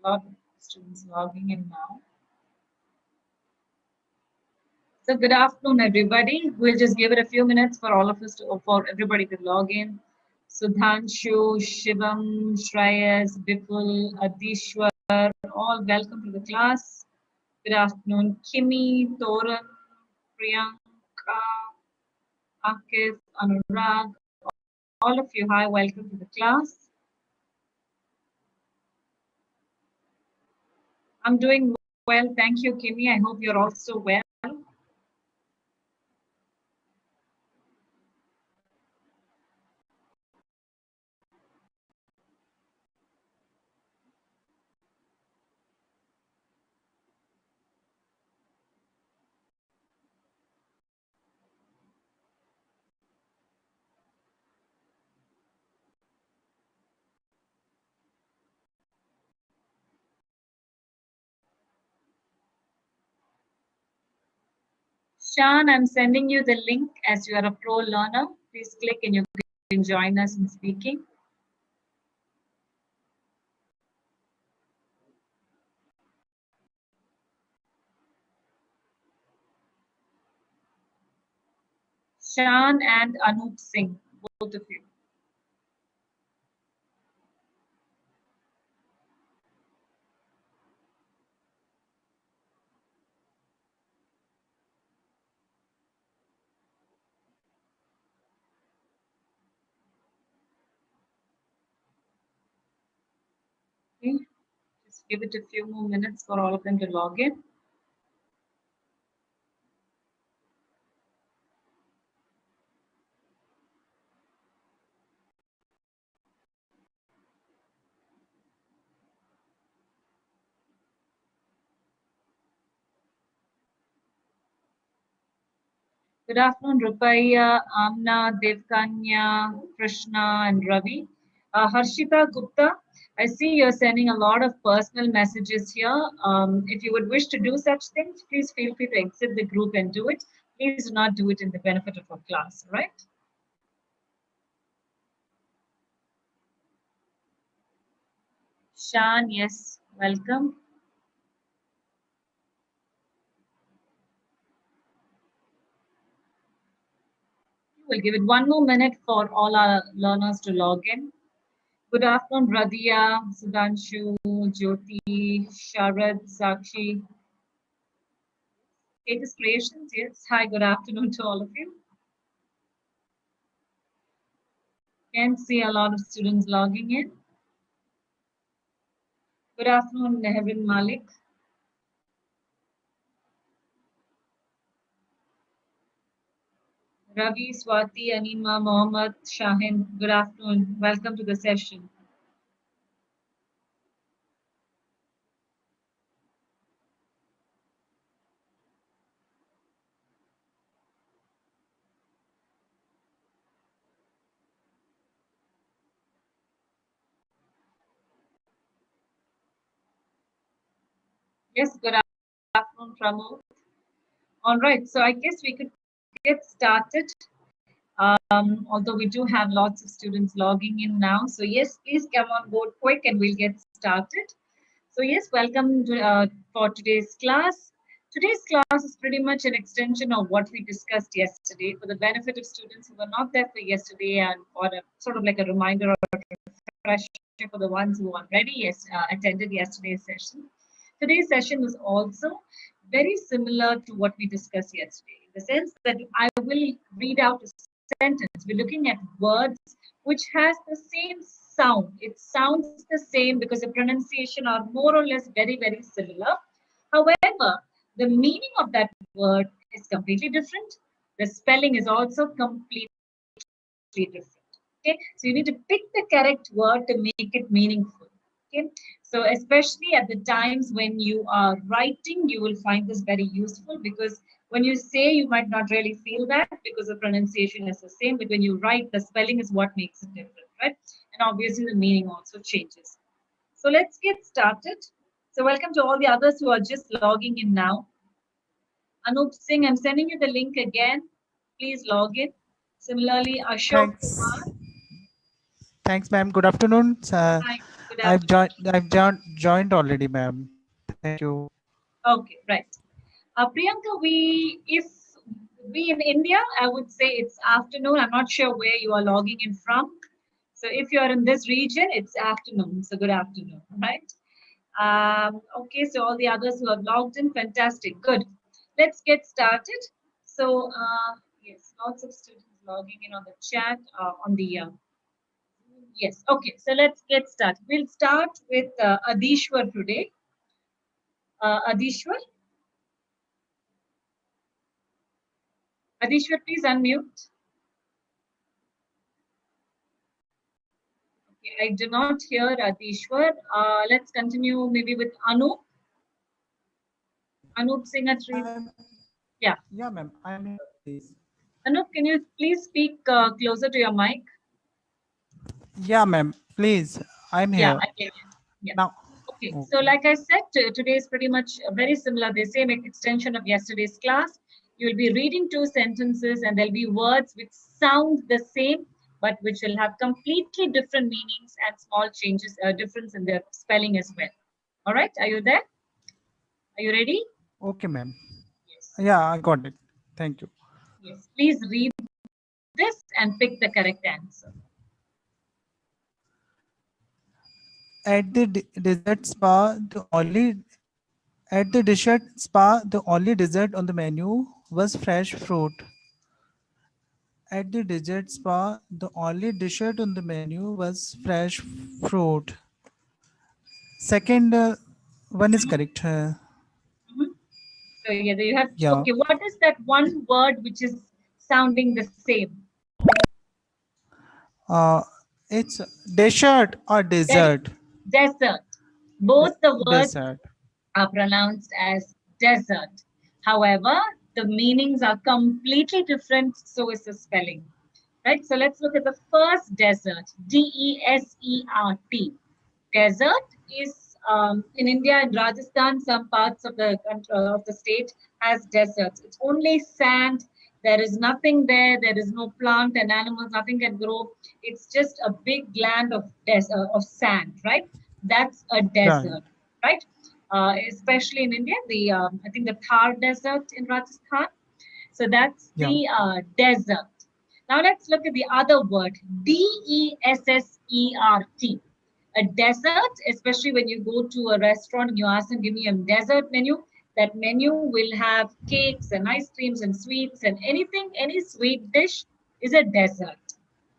A lot of students logging in now. So good afternoon, everybody. We'll just give it a few minutes for all of us for everybody to log in. Sudhanshu, Shivam, Shreyas, Bipul, Adishwar, all welcome to the class. Good afternoon, Kimi, Toran, Priyanka, Akif, Anurag, all of you. Hi, welcome to the class. I'm doing well. Thank you, Kimi. I hope you're also well. Shan, I'm sending you the link as you are a pro learner. Please click and you can join us in speaking. Shan and Anup Singh, both of you. Okay. Just give it a few more minutes for all of them to log in. Good afternoon, Rupaiya, Amna, Devkanya, Krishna, and Ravi. Harshita Gupta, I see you're sending a lot of personal messages here. If you would wish to do such things, please feel free to exit the group and do it. Please do not do it in the benefit of our class, right? Shan, yes, welcome. We'll give it one more minute for all our learners to log in. Good afternoon, Radhia, Sudhanshu, Jyoti, Sharad, Sakshi. Status Creations, yes. Hi, good afternoon to all of you. Can see a lot of students logging in. Good afternoon, Nehrin Malik. Ravi, Swati, Anima, Mohammed, Shahin. Good afternoon. Welcome to the session. Yes, good afternoon, Pramod. All right, so I guess we could get started. Although we do have lots of students logging in now. So yes, please come on board quick and we'll get started. So yes, welcome to, for today's class. Today's class is pretty much an extension of what we discussed yesterday for the benefit of students who were not there for yesterday and or a, sort of like a reminder or a refresher for the ones who already attended yesterday's session. Today's session was also very similar to what we discussed yesterday in the sense that I will read out a sentence. We're looking at words which has the same sound. It sounds the same because the pronunciation are more or less very, very similar. However, the meaning of that word is completely different. The spelling is also completely different. Okay, so you need to pick the correct word to make it meaningful. Okay, so especially at the times when you are writing, you will find this very useful because when you say, you might not really feel that because the pronunciation is the same, but when you write, the spelling is what makes it different, right? And obviously, the meaning also changes. So let's get started. So welcome to all the others who are just logging in now. Anup Singh, I'm sending you the link again. Please log in. Similarly, Ashok Thanks. Kumar. Thanks, ma'am. Good afternoon. Hi, Good afternoon. I've joined already, ma'am. Thank you. Okay, right. Priyanka, if we in India, I would say it's afternoon. I'm not sure where you are logging in from. So if you're in this region, it's afternoon. So good afternoon, right? Okay, so all the others who have logged in, fantastic. Good. Let's get started. So, yes, lots of students logging in on the chat, on the yes. Okay, so let's get started. We'll start with Adishwar today. Adishwar, Adishwar, please unmute. Okay, I do not hear Adishwar. Let's continue maybe with Anup. Anup Singh at yeah. Yeah, ma'am. I'm here. Please. Anup, can you please speak closer to your mic? Yeah, ma'am. Please. I'm Yeah, here I can. Yeah. now. Okay. So, Okay. like I said, today is pretty much very similar. The same extension of yesterday's class. You will be reading two sentences, and there'll be words which sound the same, but which will have completely different meanings and small changes, difference in their spelling as well. All right. Are you there? Are you ready? Okay, ma'am. Yes. Yeah, I got it. Thank you. Yes. Please read this and pick the correct answer. At the dessert spa, the only dessert on the menu was fresh fruit. At the dessert spa, the only dessert on the menu was fresh fruit. Second one is correct. Mhm. So yeah, you have Yeah. okay. What is that one word which is sounding the same? Uh, it's dessert or Des- dessert. desert. Both the words Dessert. are pronounced as desert. However, the meanings are completely different. So is the spelling. Right. So let's look at the first desert. Desert. Desert is in India and Rajasthan. Some parts of the state has deserts. It's only sand. There is nothing there. There is no plant and animals. Nothing can grow. It's just a big land of desert of sand, right? That's a Right. desert, right? Especially in India, the I think the Thar Desert in Rajasthan. So that's Yeah. the desert. Now let's look at the other word, Dessert. A dessert, especially when you go to a restaurant and you ask them, give me a dessert menu, that menu will have cakes and ice creams and sweets and anything, any sweet dish is a dessert.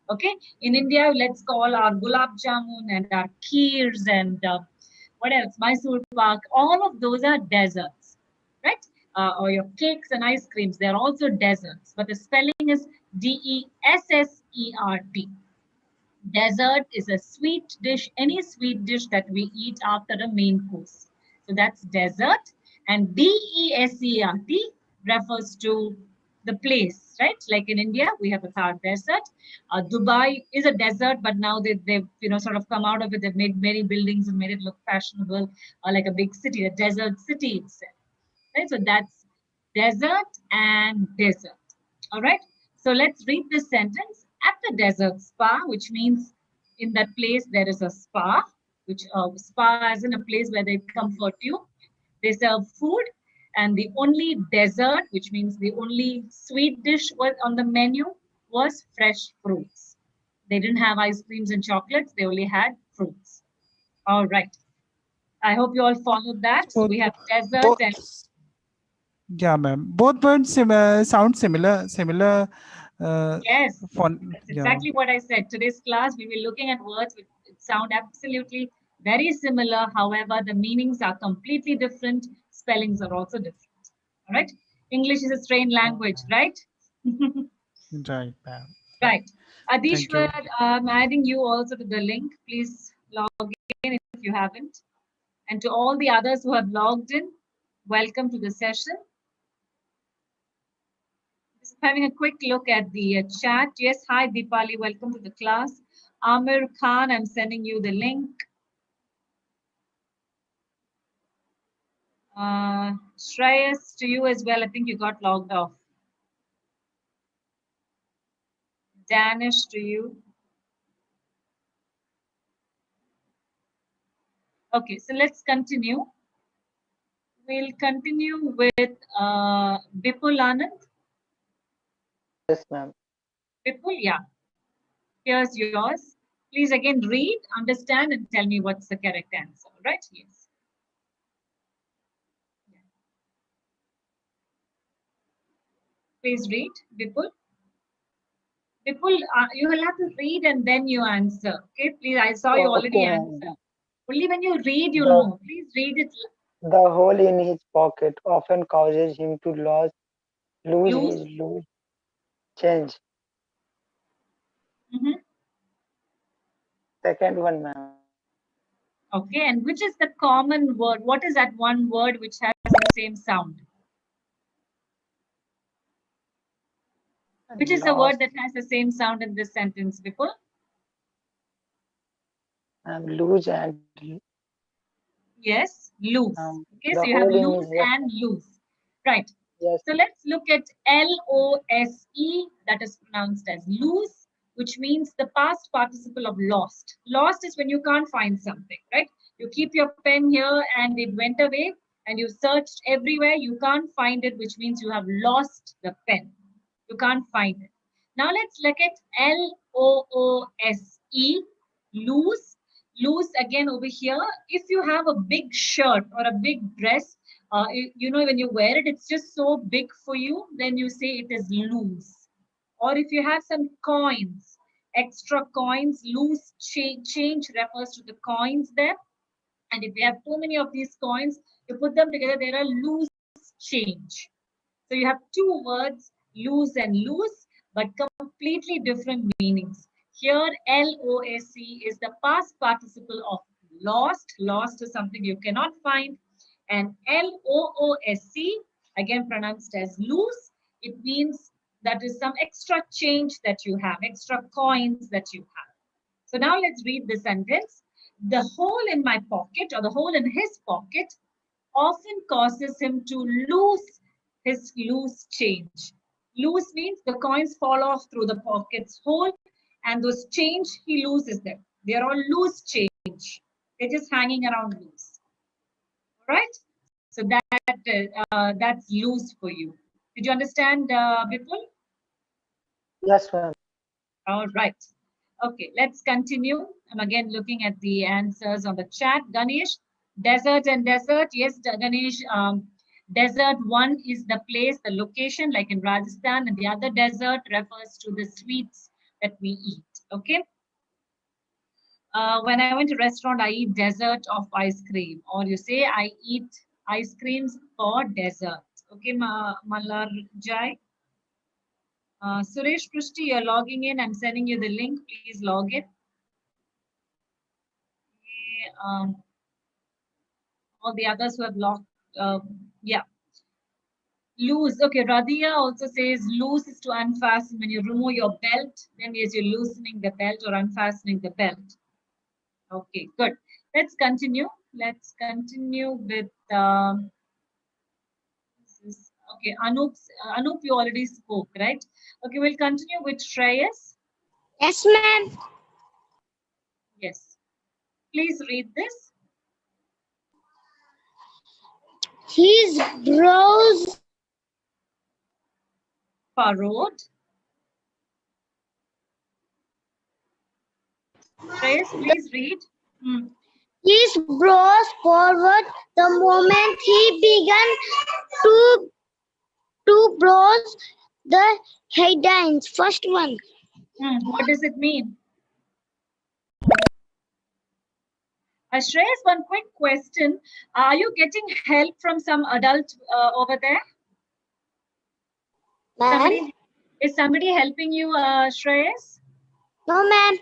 Okay. In India, let's call our gulab jamun and our kheers and what else? Mysore pak. All of those are deserts, right? Or your cakes and ice creams, they're also deserts, but the spelling is Dessert. Dessert is a sweet dish, any sweet dish that we eat after a main course. So that's dessert. And Desert refers to the place, right? Like in India, we have a Thar desert. Dubai is a desert, but now they've sort of come out of it. They've made many buildings and made it look fashionable, like a big city, a desert city itself. Right? So that's desert and desert. All right. So let's read this sentence. At the desert spa, which means in that place there is a spa, which spa as in a place where they comfort you. They serve food, and the only dessert, which means the only sweet dish was on the menu, was fresh fruits. They didn't have ice creams and chocolates. They only had fruits. All right. I hope you all followed that. So So we have desert both. and Yeah, ma'am. Both words sound similar. Similar. Uh, yes, font. that's Yeah. exactly what I said. Today's class, we will be looking at words which sound absolutely very similar. However, the meanings are completely different. Spellings are also different. All right. English is a strange language, right? Right, ma'am. Right. Right. Thank Adishwar, you. I'm adding you also to the link. Please log in if you haven't. And to all the others who have logged in, welcome to the session. Just having a quick look at the chat. Yes, hi Deepali, welcome to the class. Amir Khan, I'm sending you the link. Shreyas, to you as well. I think you got logged off. Danish, to you. Okay, so let's continue. We'll continue with Vipul Anand. Yes, ma'am. Vipul, yeah. Here's yours. Please again read, understand, and tell me what's the correct answer. Right? Yes. Please read, Vipul. Vipul, you will have to read and then you answer. Okay, please. I saw you already Okay, ma'am. answer. Only when you read, you'll The, know. Please read it. the hole in his pocket often causes him to lose Use. his loose change. Mhm. Second one, ma'am. Okay, and which is the common word? What is that one word which has the same sound? Which is the word Lost. that has the same sound in this sentence, Vipul? Lose and Yes, loose. Okay, the so you have hole in loose his and loose. Right. yes, So let's look at LOSE, that is pronounced as loose, which means the past participle of lost. Lost is when you can't find something, right? You keep your pen here and it went away and you searched everywhere, you can't find it, which means you have lost the pen. You can't find it. Now let's look at LOOSE, loose. Loose again over here. If you have a big shirt or a big dress, you know, when you wear it, it's just so big for you, then you say it is loose. Or if you have some coins, extra coins, loose change refers to the coins there. And if you have too many of these coins, you put them together, they are loose change. So you have two words, loose and loose, but completely different meanings. Here, LOSE is the past participle of lost. Lost is something you cannot find. And LOOSE, again pronounced as loose, it means that is some extra change that you have, extra coins that you have. So now let's read the sentence. The hole in my pocket or the hole in his pocket often causes him to lose his loose change. Loose means the coins fall off through the pocket's hole and those change, he loses them. They are all loose change. They're just hanging around loose. All right? So that's loose for you. Did you understand, Vipul? yes, ma'am. All right. Okay, let's continue. I'm again looking at the answers on the chat. Ganesh, desert and desert. Yes, Ganesh, desert one is the place, the location, like in Rajasthan, and the other desert refers to the sweets that we eat. Okay. When I went to restaurant, I eat dessert of ice cream, or you say I eat ice creams for dessert. Okay, Malar Jai. Suresh Prishti, you're logging in. I'm sending you the link. Please log in. All the others who have logged, yeah. Loose. Okay, Radia also says loose is to unfasten. When you remove your belt, then yes, you're loosening the belt or unfastening the belt. Okay, good. Let's continue. Let's continue with okay, Anup, you already spoke, right? Okay, we'll continue with Shreyas. Yes, ma'am. Yes. Please read this. His brows Furrowed. Shreyas, please read. his brows forward the moment he began to brows the headlines. First one. What does it mean? Shreyas, one quick question. Are you getting help from some adult over there? Ma'am? Is somebody helping you, Shreyas? No, ma'am.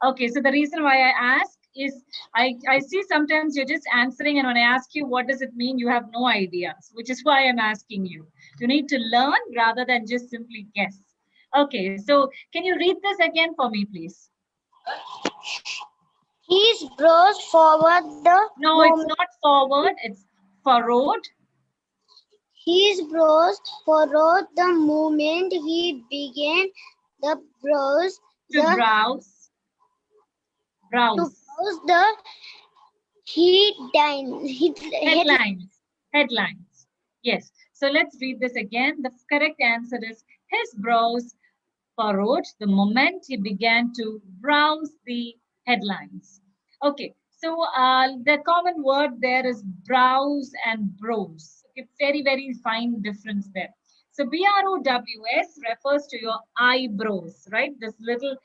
Okay, so the reason why I ask is I see sometimes you're just answering, and when I ask you what does it mean, you have no idea, which is why I'm asking you. You need to learn rather than just simply guess. Okay, so can you read this again for me, please? His brows forward the No, it's not forward, it's furrowed. His brows furrowed the moment he began the brows To browse. to browse the Headlines. Headlines. Yes. So let's read this again. The correct answer is his brows furrowed the moment he began to browse the headlines. Okay. So the common word there is browse and browse. Okay, very, very fine difference there. So BROWS refers to your eyebrows, right? This little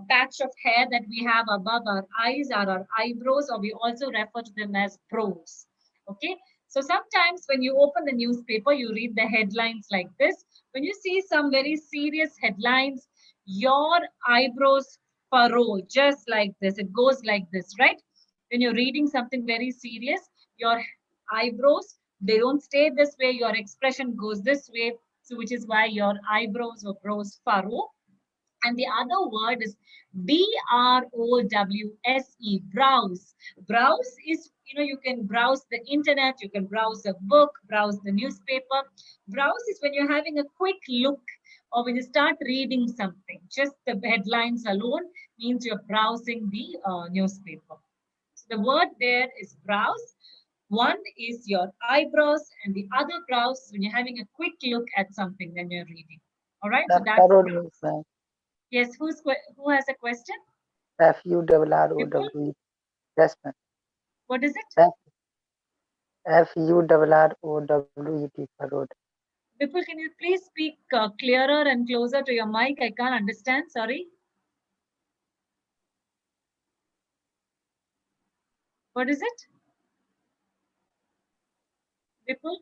patch of hair that we have above our eyes are our eyebrows, or we also refer to them as brows. Okay. So sometimes when you open the newspaper, you read the headlines like this. When you see some very serious headlines, your eyebrows furrow just like this. It goes like this, right? When you're reading something very serious, your eyebrows, they don't stay this way. Your expression goes this way. So which is why your eyebrows or brows furrow. And the other word is BROWSE, browse. Browse is, you can browse the internet, you can browse a book, browse the newspaper. Browse is when you're having a quick look or when you start reading something. Just the headlines alone means you're browsing the newspaper. So the word there is browse. One is your eyebrows and the other brows when you're having a quick look at something when you're reading. All right, so The that's furrowed browse. means, ma'am, Yes, who has a question? FURROWE. Yes, ma'am. What is it? FURROWET, furrowed. Vipul, can you please speak clearer and closer to your mic? I can't understand. Sorry. What is it? Vipul?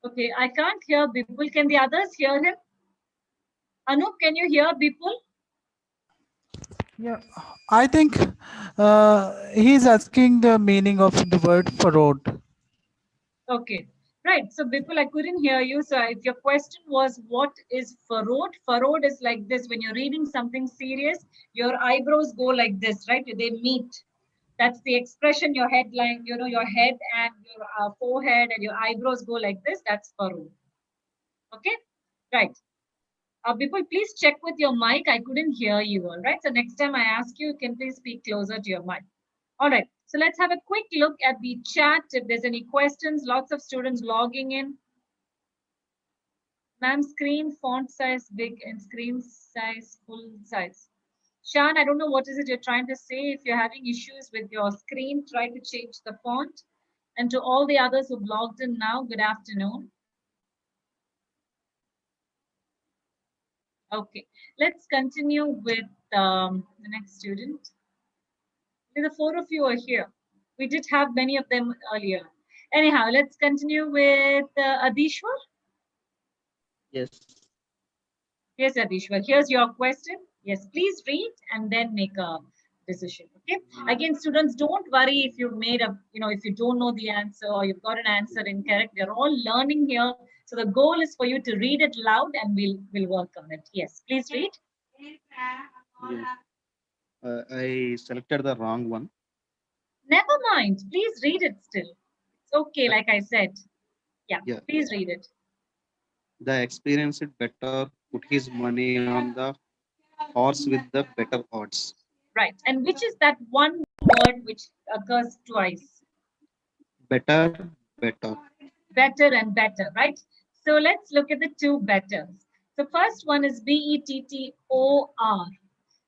Okay, I can't hear Vipul. Can the others hear him? Anup, can you hear Vipul? Yeah, I think he's asking the meaning of the word furrowed. Okay. Right. So, Vipul, I couldn't hear you. So, if your question was what is furrowed? Furrowed is like this. When you're reading something serious, your eyebrows go like this, right? They meet. That's the expression, your headline, your head and your forehead and your eyebrows go like this. That's furrowed. Okay. Right. Vipul, please check with your mic. I couldn't hear you. All right. So, next time I ask you, you can please speak closer to your mic. All right, so let's have a quick look at the chat. If there's any questions, lots of students logging in. Ma'am, screen font size big and screen size full size. Shan, I don't know what is it you're trying to say. If you're having issues with your screen, try to change the font. And to all the others who've logged in now, good afternoon. Okay, let's continue with the next student. The four of you are here. We did have many of them earlier. Anyhow, let's continue with Adishwar. Yes. Yes, Adishwar. Here's your question. Yes, please read and then make a decision. Okay. Again, students, don't worry if you've made a, if you don't know the answer or you've got an answer incorrect. We're all learning here. So the goal is for you to read it loud and we'll work on it. Yes, please read. Yes. I selected the wrong one. Never mind. Please read it still. It's okay, like I said. Yeah, Yeah. please read it. The experienced better put his money on the horse with the better odds. Right. And which is that one word which occurs twice? Better, better. Better and better, right? So let's look at the two betters. The first one is BETTOR.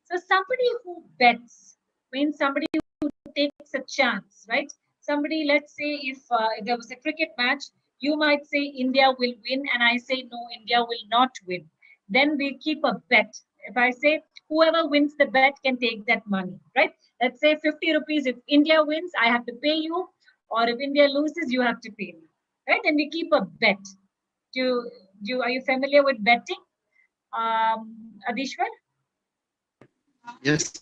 So somebody who bets means somebody who takes a chance, right? Somebody, let's say if there was a cricket match, you might say India will win and I say no, India will not win. Then we keep a bet. If I say whoever wins the bet can take that money, right? Let's say 50 rupees. If India wins, I have to pay you. Or if India loses, you have to pay me, right? And we keep a bet. Are you familiar with betting, Adishwar? Yes.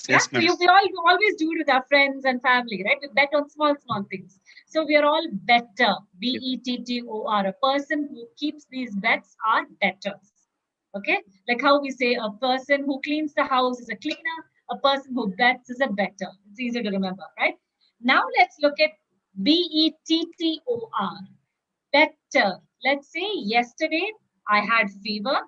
Yeah, Yes, so ma'am. we all always do it with our friends and family, right? We bet on small things. So we are all better, BETTOR. A person who keeps these bets are betters. Okay, like how we say a person who cleans the house is a cleaner, a person who bets is a better. It's easy to remember, right? Now let's look at BETTOR. Better. Let's say yesterday I had fever.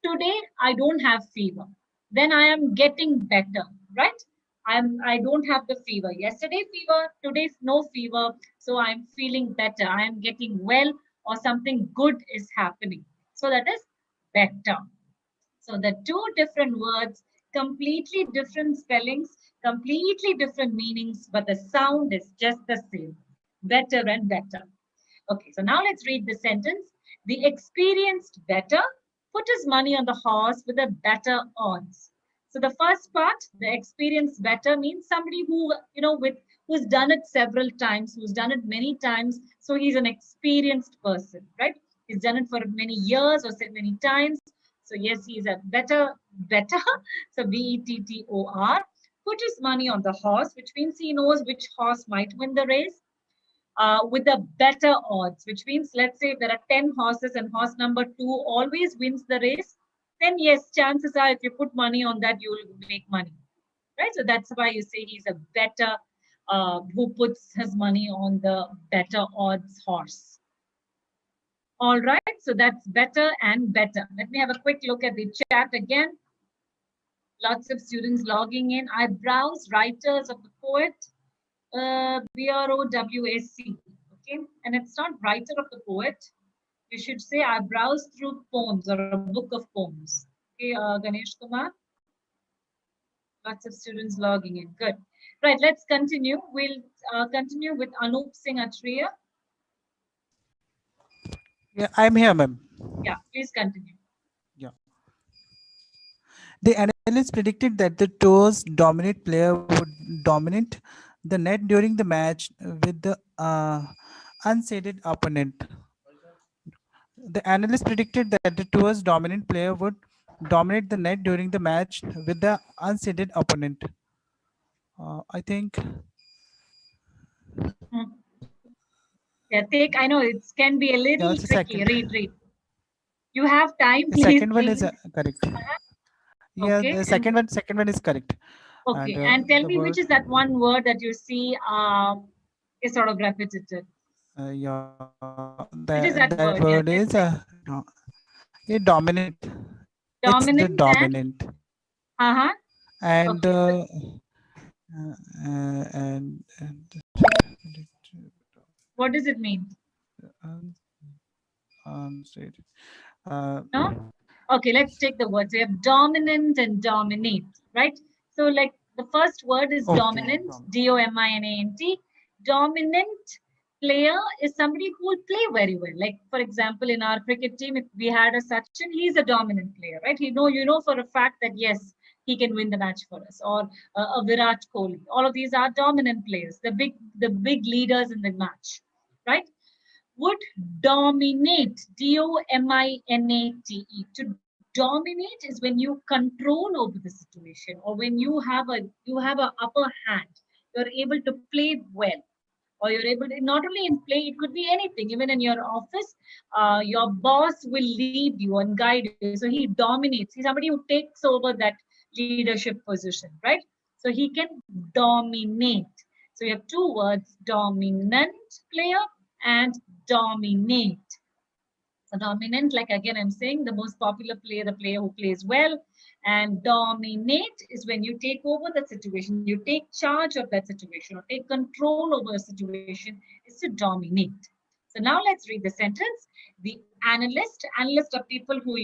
Today I don't have fever. then I am getting better, right? I don't have the fever. Yesterday fever, today's no fever, so I'm feeling better. I am getting well, or something good is happening. So that is better. So the two different words, completely different spellings, completely different meanings, but the sound is just the same. Better and better. Okay, so now let's read the sentence. The experienced better put his money on the horse with a better odds. So the first part, the experienced better, means somebody who, who's done it several times, who's done it many times. So he's an experienced person, right? He's done it for many years or many times. So yes, he's a better. So Bettor. Put his money on the horse, which means he knows which horse might win the race. With the better odds, which means, let's say there are 10 horses and horse number 2 always wins the race, then yes, chances are if you put money on that, you will make money, right? So that's why you say he's a better, who puts his money on the better odds horse. All right, so that's better and better. Let me have a quick look at the chat again. Lots of students logging in. I browse writers of the poet. BROWSC, okay, and it's not writer of the poet. You should say I browse through poems or a book of poems. Okay, Ganesh Kumar. Lots of students logging in. Good. Right, let's continue. We'll continue with Anup Singh Atria. Yeah, I'm here, ma'am. Yeah, please continue. Yeah. The analysts predicted that the tour's dominant player would dominate the net during the match with the unseeded opponent. The analysts predicted that the tour's dominant player would dominate the net during the match with the unseeded opponent. I think. Yeah, I know it can be a little it's tricky. second. Read. You have time, The please. second one is correct. Yeah, Okay, the second one is correct. Okay, and tell me which is that one word that you see is sort of repetitive. Yeah, Which is that that word? word Yeah, is dominant. It's the dominant dominant. And, And okay. And What does it mean? No? Okay, let's take the words. We have dominant and dominate, right? So like the first word is dominant, DOMINANT. Dominant player is somebody who will play very well. Like for example, in our cricket team, if we had a Sachin, he's a dominant player, right? You know for a fact that yes, he can win the match for us. Or a Virat Kohli. All of these are dominant players, the big leaders in the match, right? Would dominate, DOMINATE. To dominate is when you control over the situation, or when you have a upper hand. You're able to play well, or you're able to, not only in play, it could be anything. Even in your office, your boss will lead you and guide you. So he dominates. He's somebody who takes over that leadership position, right? So he can dominate. So you have two words: dominant player and dominate. So dominant, like again, I'm saying the most popular player, the player who plays well. And dominate is when you take over the situation, you take charge of that situation, or take control over a situation, is to dominate. So now let's read the sentence. The analyst are people who,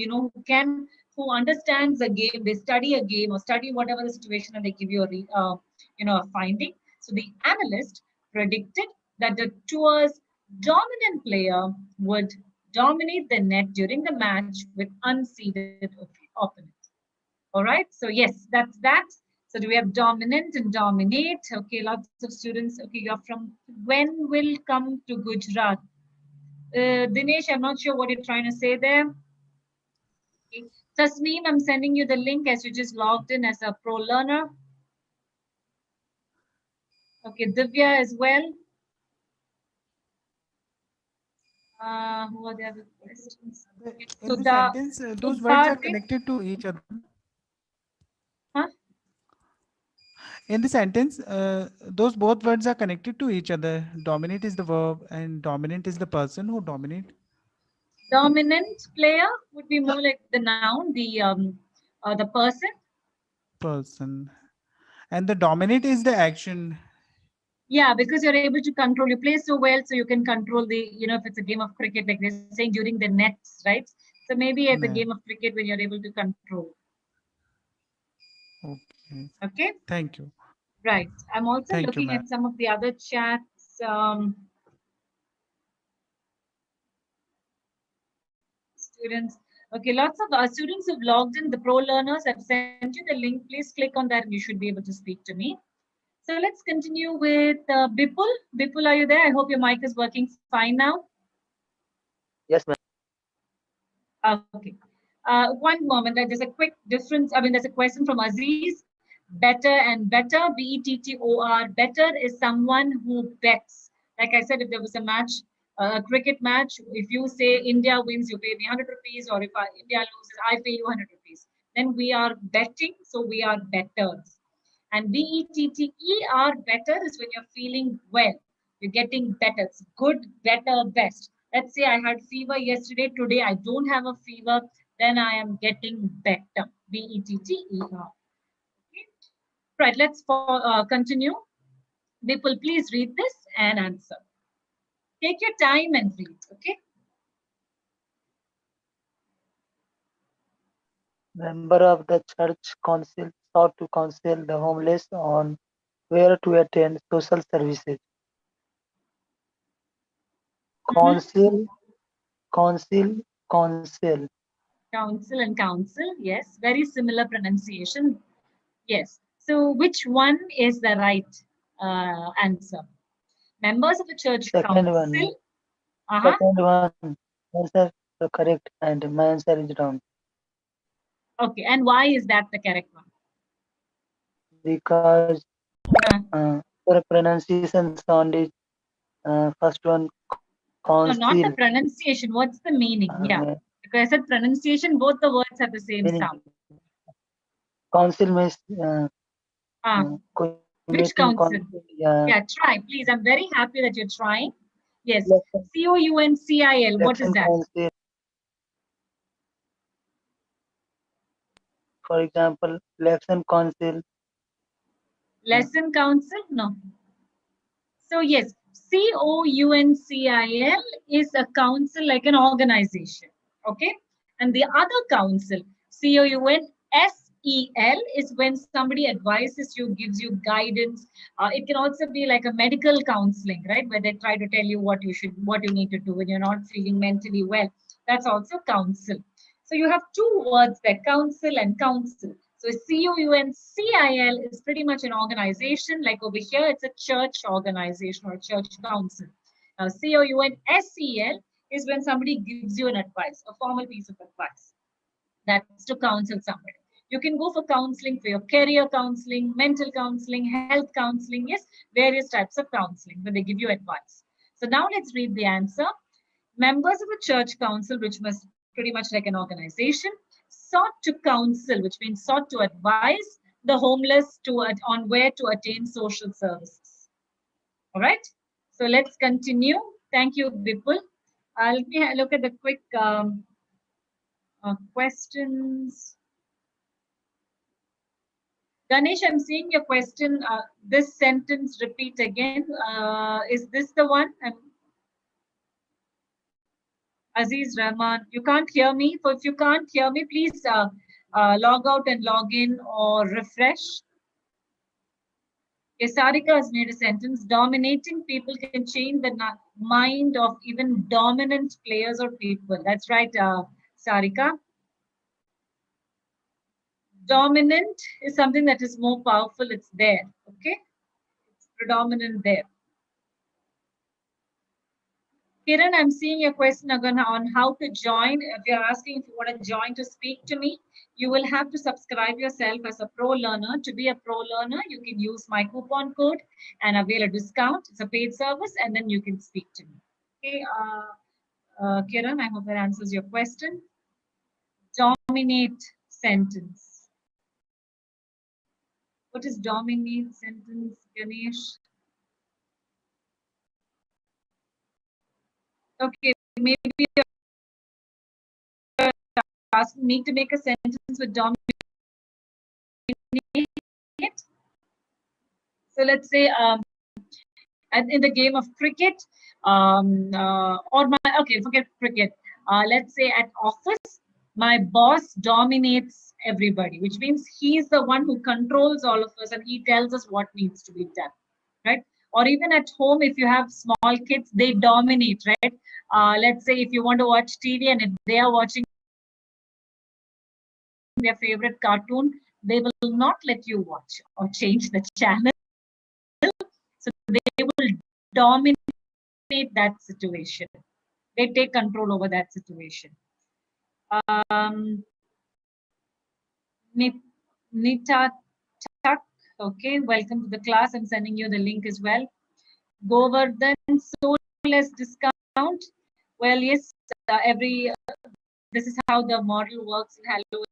who understands a game, they study a game or study whatever the situation, and they give you a finding. So the analyst predicted that the tour's dominant player would dominate the net during the match with unseeded opponent. All right, so yes, that's that. So do we have dominant and dominate? Okay, lots of students. Okay, you're from, when will come to Gujarat? Dinesh, I'm not sure what you're trying to say there. Okay. Tasneem, I'm sending you the link as you just logged in as a pro learner. Okay, Divya as well. Who are the other questions? In the sentence, those words are connected to each other. Huh? In the sentence, those both words are connected to each other. Dominate is the verb, and dominant is the person who dominate. Dominant player would be more like the noun, the person. person. And the dominate is the action. Yeah, because you're able to control. You play so well, so you can control the, if it's a game of cricket, like they're saying during the nets, right? So maybe at the Yeah. game of cricket when you're able to control. Okay. Okay, Thank you. right. I'm also Thank you, looking ma'am. at some of the other chats. Students. Okay, lots of students who've logged in, the pro learners. I've sent you the link. Please click on that and you should be able to speak to me. So let's continue with Bipul. Bipul, are you there? I hope your mic is working fine now. Yes, ma'am. Okay. One moment. There's a quick difference. I mean, there's a question from Aziz. Better and better, B-E-T-T-O-R. Better is someone who bets. Like I said, if there was a match, a cricket match, if you say India wins, you pay me 100 rupees, or if India loses, I pay you 100 rupees. Then we are betting, so we are betters. And B-E-T-T-E-R, better is when you're feeling well. You're getting better. It's good, better, best. Let's say I had fever yesterday. Today I don't have a fever. Then I am getting better. B-E-T-T-E-R. Okay. Right, let's continue. Vipul, please read this and answer. Take your time and read, okay? Member of the church council sought to counsel the homeless on where to attend social services. Council, council, council. Council and council, yes. Very similar pronunciation. Yes. So which one is the right answer? Members of the church Second one. council. Second one. Answer correct and my answer is wrong. Okay, and why is that the correct one? Because Uh, the pronunciation sound is first one no, not the council. pronunciation. What's the meaning? Yeah, Uh, because I said pronunciation, both the words have the same meaning sound. council means Which meeting council? council. Yeah, try, please. I'm very happy that you're trying. Yes, Election, COUNCIL. What is election that? council. For example, election council. Lesson council? No. So yes, COUNCIL is a council like an organization. Okay. And the other council, COUNSEL, is when somebody advises you, gives you guidance. It can also be like a medical counseling, right? Where they try to tell you what you need to do when you're not feeling mentally well. That's also council. So you have two words there, council and council. So COUNCIL is pretty much an organization. Like over here, it's a church organization or a church council. Now, COUNSEL is when somebody gives you an advice, a formal piece of advice. That's to counsel somebody. You can go for counseling for your career counseling, mental counseling, health counseling, yes, various types of counseling where they give you advice. So now let's read the answer. Members of a church council, which was pretty much like an organization, sought to counsel, which means sought to advise the homeless on where to attain social services. All right. So let's continue. Thank you, Vipul. Let me look at the quick questions. Ganesh, I'm seeing your question. This sentence repeat again. Is this the one? Aziz Rahman, you can't hear me. So if you can't hear me, please log out and log in or refresh. Yes, Sarika has made a sentence. Dominating people can change the mind of even dominant players or people. That's right, Sarika. Dominant is something that is more powerful. It's there. Okay. It's predominant there. Kiran, I'm seeing your question again on how to join. If you're asking if you want to join to speak to me, you will have to subscribe yourself as a pro learner. To be a pro learner, you can use my coupon code and avail a discount. It's a paid service, and then you can speak to me. Okay, Kiran, I hope that answers your question. Dominate sentence. What is dominate sentence, Ganesh? Okay, maybe you're asking me to make a sentence with dominate So let's say and in the game of cricket, forget cricket. Let's say at office, my boss dominates everybody, which means he's the one who controls all of us and he tells us what needs to be done, right? Or even at home, if you have small kids, they dominate, right? Let's say if you want to watch TV and if they are watching their favorite cartoon, they will not let you watch or change the channel. So they will dominate that situation. They take control over that situation. Nita Tuck, okay, welcome to the class. I'm sending you the link as well. Govardhan, so less discount. Well, yes, this is how the model works in Hello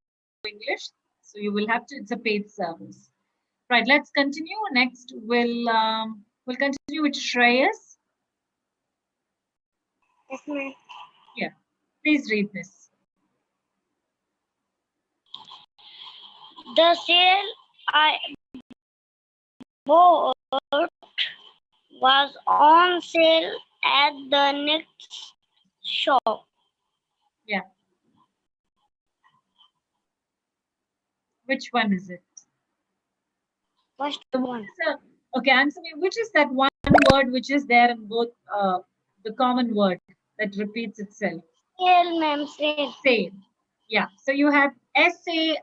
English. So you will have to, it's a paid service. Right, let's continue. Next, we'll continue with Shreyas. Yes, ma'am. Yeah, please read this. The sale I bought was on sale at the next shop. Yeah. Which one is it? First one. So, okay, answer me. Which is that one word which is there in both the common word that repeats itself? Sale, ma'am, sale. Sale. Yeah. So you have SAIL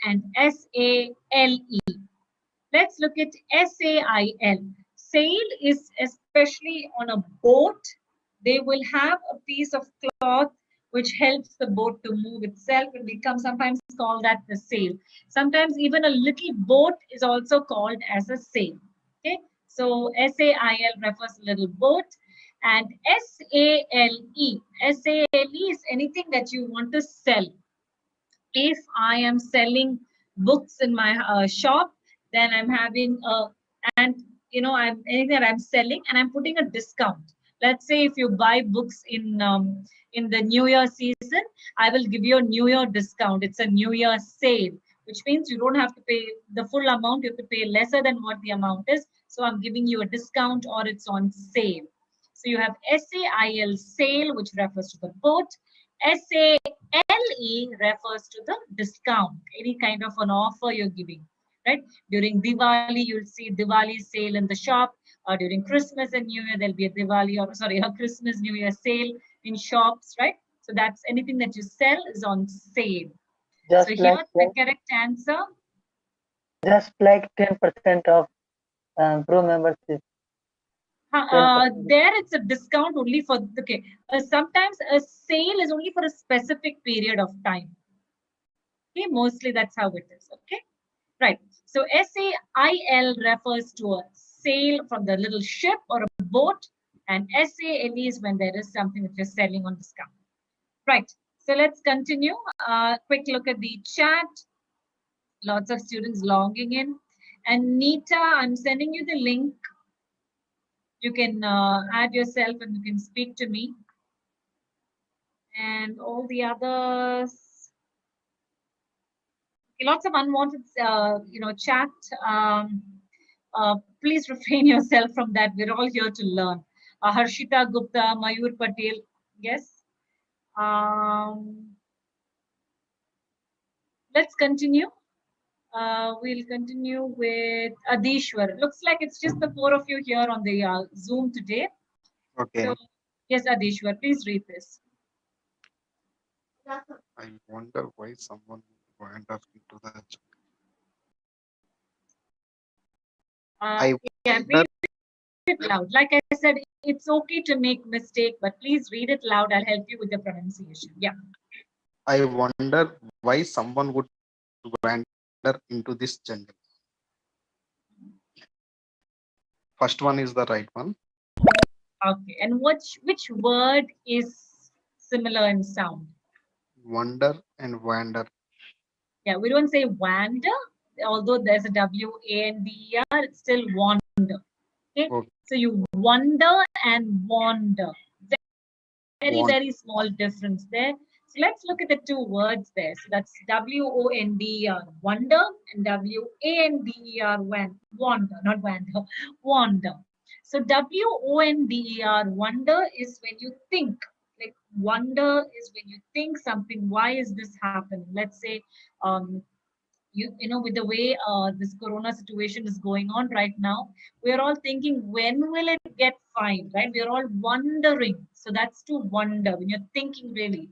and SALE. Let's look at SAIL. Sail is especially on a boat. They will have a piece of cloth which helps the boat to move itself, and we sometimes call that the sail. Sometimes even a little boat is also called as a sail. Okay, so SAIL refers to little boat, and SALE. SALE is anything that you want to sell. If I am selling books in my shop, then I'm having a, and I'm anything that I'm selling and I'm putting a discount. Let's say if you buy books in the New Year season, I will give you a New Year discount. It's a New Year sale, which means you don't have to pay the full amount. You have to pay lesser than what the amount is. So I'm giving you a discount or it's on sale. So you have SAIL, sale, which refers to the boat. SALE refers to the discount, any kind of an offer you're giving, right? During Diwali, you'll see Diwali sale in the shop. During Christmas and New Year, there'll be a a Christmas, New Year sale in shops, right? So that's anything that you sell is on sale. Just So like here's the correct answer. just like 10% of pro membership. There it's a discount only for, okay, sometimes a sale is only for a specific period of time. Okay, mostly that's how it is. Okay, right. So SAIL refers to a sail from the little ship or a boat, and SALE is when there is something that you're selling on discount. Right. So let's continue. Quick look at the chat. Lots of students logging in. And Nita, I'm sending you the link. You can add yourself and you can speak to me. And all the others. Lots of unwanted, chat. Please refrain yourself from that. We're all here to learn. Harshita Gupta, Mayur Patel. Yes. Let's continue. We'll continue with Adishwar. Looks like it's just the four of you here on the Zoom today. Okay. So, yes, Adishwar, please read this. I wonder why someone wandered into the Yeah, read it loud. Like I said, it's okay to make mistake, but please read it loud. I'll help you with the pronunciation. Yeah. I wonder why someone would wander into this jungle. First one is the right one. Okay. And which word is similar in sound? Wander and wander. Yeah, we don't say wander, although there's a W-A-N-D-E-R, it's still wander. Okay. So you wonder and wander. Very, very small difference there. So let's look at the two words there. So that's W-O-N-D-E-R, wonder, and W-A-N-D-E-R, wander, not wander, wander. So W-O-N-D-E-R, wonder is when you think. Like wonder is when you think something, why is this happening? Let's say, you know, with the way this corona situation is going on right now, we're all thinking, when will it get fine, right? We're all wondering. So that's to wonder, when you're thinking really.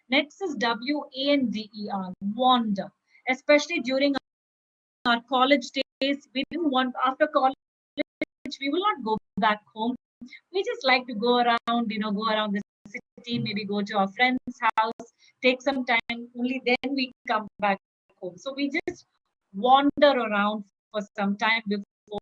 Next is W-A-N-D-E-R, wander. Especially during our college days, we didn't want, after college, we will not go back home. We just like to go around, you know, go around the city, maybe go to our friend's house, take some time, only then we come back home. So we just wander around for some time before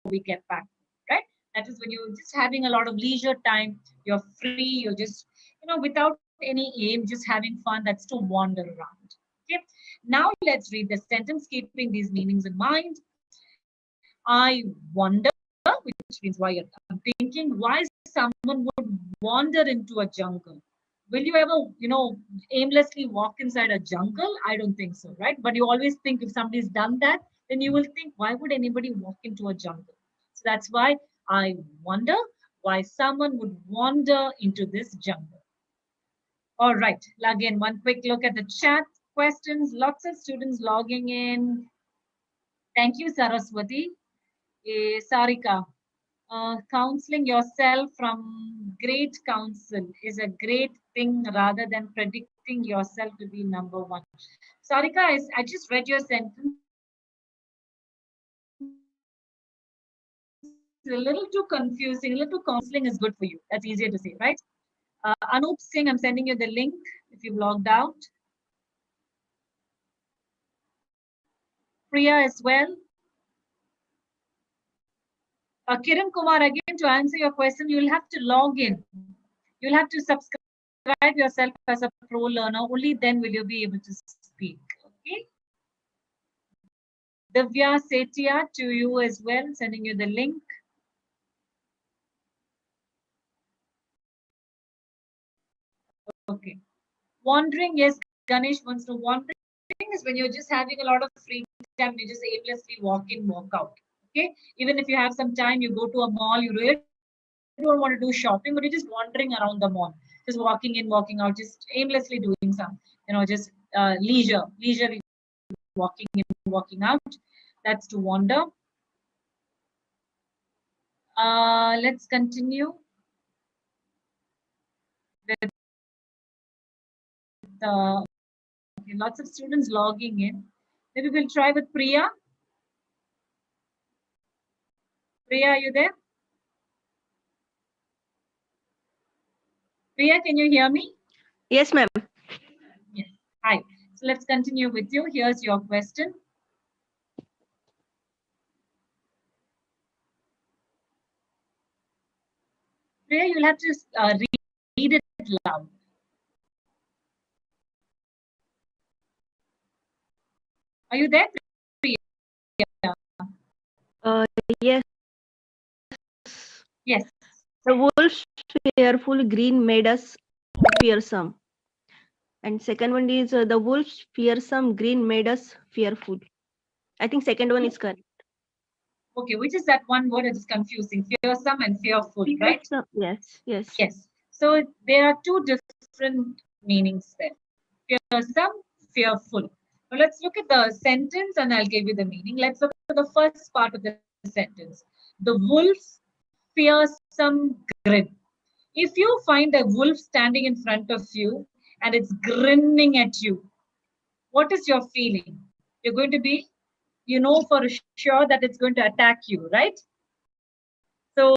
we get back, right? That is when you're just having a lot of leisure time, you're free, you're just, you know, without any aim, just having fun. That's to wander around. Okay. Now let's read the sentence, keeping these meanings in mind. I wonder, which means why I'm thinking, why someone would wander into a jungle. Will you ever, you know, aimlessly walk inside a jungle? I don't think so, right? But you always think if somebody's done that, then you will think, why would anybody walk into a jungle? So that's why I wonder why someone would wander into this jungle. All right, again, one quick look at the chat questions. Lots of students logging in. Thank you, Saraswati. Sarika, counseling yourself from great counsel is a great thing rather than predicting yourself to be number one. Sarika, I just read your sentence. It's a little too confusing. A little counseling is good for you. That's easier to say, right? Anup Singh, I'm sending you the link if you've logged out. Priya as well. Kiran Kumar, again, to answer your question, you'll have to log in. You'll have to subscribe yourself as a pro learner. Only then will you be able to speak. Okay. Divya Setia, to you as well, sending you the link. Okay. Wandering, yes, Ganesh wants to. Wandering is when you're just having a lot of free time, you just aimlessly walk in, walk out. Okay. Even if you have some time, you go to a mall, you really don't want to do shopping, but you're just wandering around the mall, just walking in, walking out, just aimlessly doing some, you know, just leisurely walking in, walking out. That's to wander. Let's continue with okay, lots of students logging in. Maybe we'll try with Priya. Priya, are you there? Priya, can you hear me? Yes, ma'am. Yes. Hi. So let's continue with you. Here's your question. Priya, you'll have to read it loud. Are you there, Priya? Yes. Yes. The wolf's fearful green made us fearsome. And second one is the wolf's fearsome green made us fearful. I think second one is correct. Okay, which is that one word that is confusing? Fearsome and fearful, right? Fearsome. Yes, yes. Yes. So there are two different meanings there. Fearsome, fearful. Now let's look at the sentence and I'll give you the meaning. Let's look at the first part of the sentence. The wolf's fearsome grin. If you find a wolf standing in front of you and it's grinning at you, what is your feeling? You're going to be, you know for sure that it's going to attack you, right? So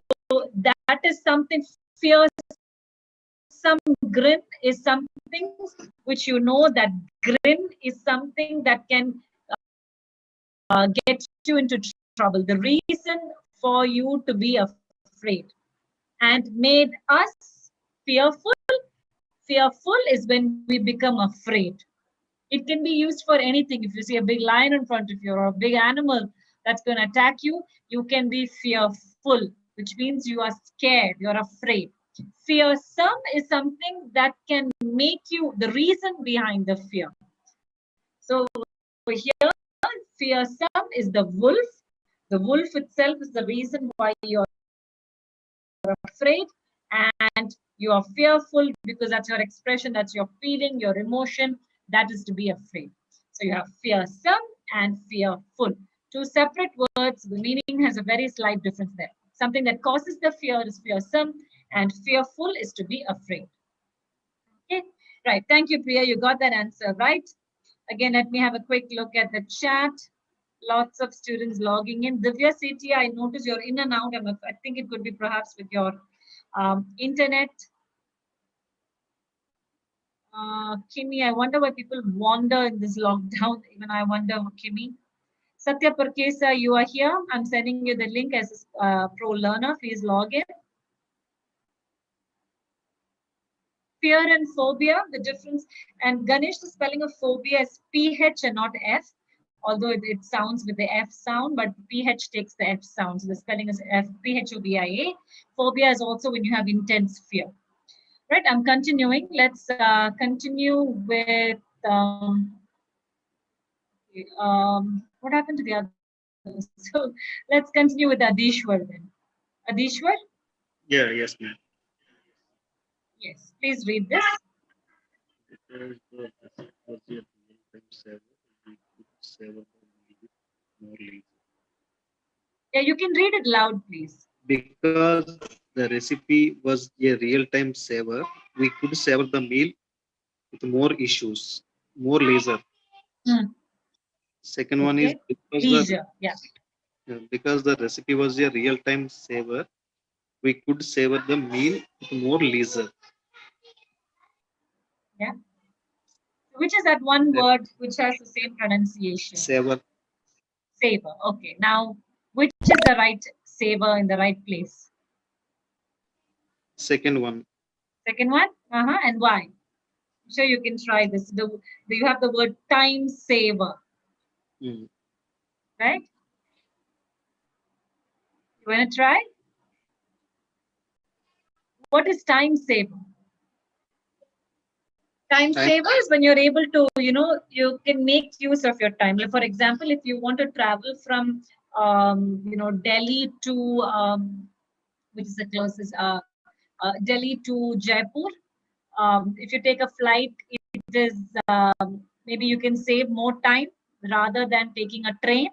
that is something fearsome. Grin is something which you know that grin is something that can get you into trouble. The reason for you to be afraid and made us fearful. Fearful is when we become afraid. It can be used for anything. If you see a big lion in front of you or a big animal that's going to attack you, you can be fearful, which means you are scared, you're afraid. Fearsome is something that can make you the reason behind the fear. So here, fearsome is the wolf. The wolf itself is the reason why you're afraid, and you are fearful because that's your expression, that's your feeling, your emotion. That is to be afraid. So you have fearsome and fearful. Two separate words, the meaning has a very slight difference there. Something that causes the fear is fearsome, and fearful is to be afraid. Okay, right. Thank you, Priya. You got that answer right. Again, let me have a quick look at the chat. Lots of students logging in. Divya Sethi, I notice you're in and out. I think it could be perhaps with your internet. Kimi, I wonder why people wander in this lockdown. Even I wonder, Kimi. Satya Parkesa, you are here. I'm sending you the link as a pro learner. Please log in. Fear and phobia, the difference. And Ganesh, the spelling of phobia is PH and not F. Although it sounds with the F sound, but PH takes the F sound. So the spelling is F, PHOBIA. Phobia is also when you have intense fear. Right, I'm continuing. Let's continue with what happened to the others? So let's continue with Adishwar then. Adishwar? Yeah, yes, ma'am. Yes, please read this. Because the receipt was a real-time server, we could save the meal more easily. Yeah, you can read it loud, please. Because the recipe was a real-time saver, we could save the meal with more issues, more leisure. Second one is Okay. because Leisure, yeah. because the recipe was a real-time saver, we could savor the meal with more leisure. Yeah. Which is that one word which has the same pronunciation? Savor. Savor. Okay. Now, which is the right savor in the right place? Second one. Second one? And why? I'm sure you can try this. Do you have the word time saver? Mm. Right? You want to try? What is time saver? Time saver is when you're able to, you can make use of your time. Like for example, if you want to travel from, Delhi to, which is the closest, Delhi to Jaipur. If you take a flight, it is maybe you can save more time rather than taking a train.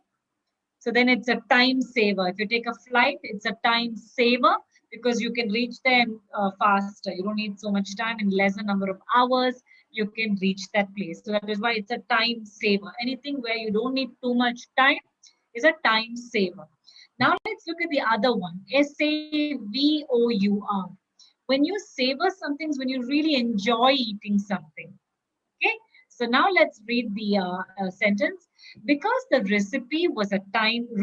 So then it's a time saver. If you take a flight, it's a time saver because you can reach there faster. You don't need so much time in lesser number of hours. You can reach that place. So that is why it's a time saver. Anything where you don't need too much time is a time saver. Now let's look at the other one, SAVOUR. When you savor something, when you really enjoy eating something. Okay, so now let's read the sentence. Because the recipe was a time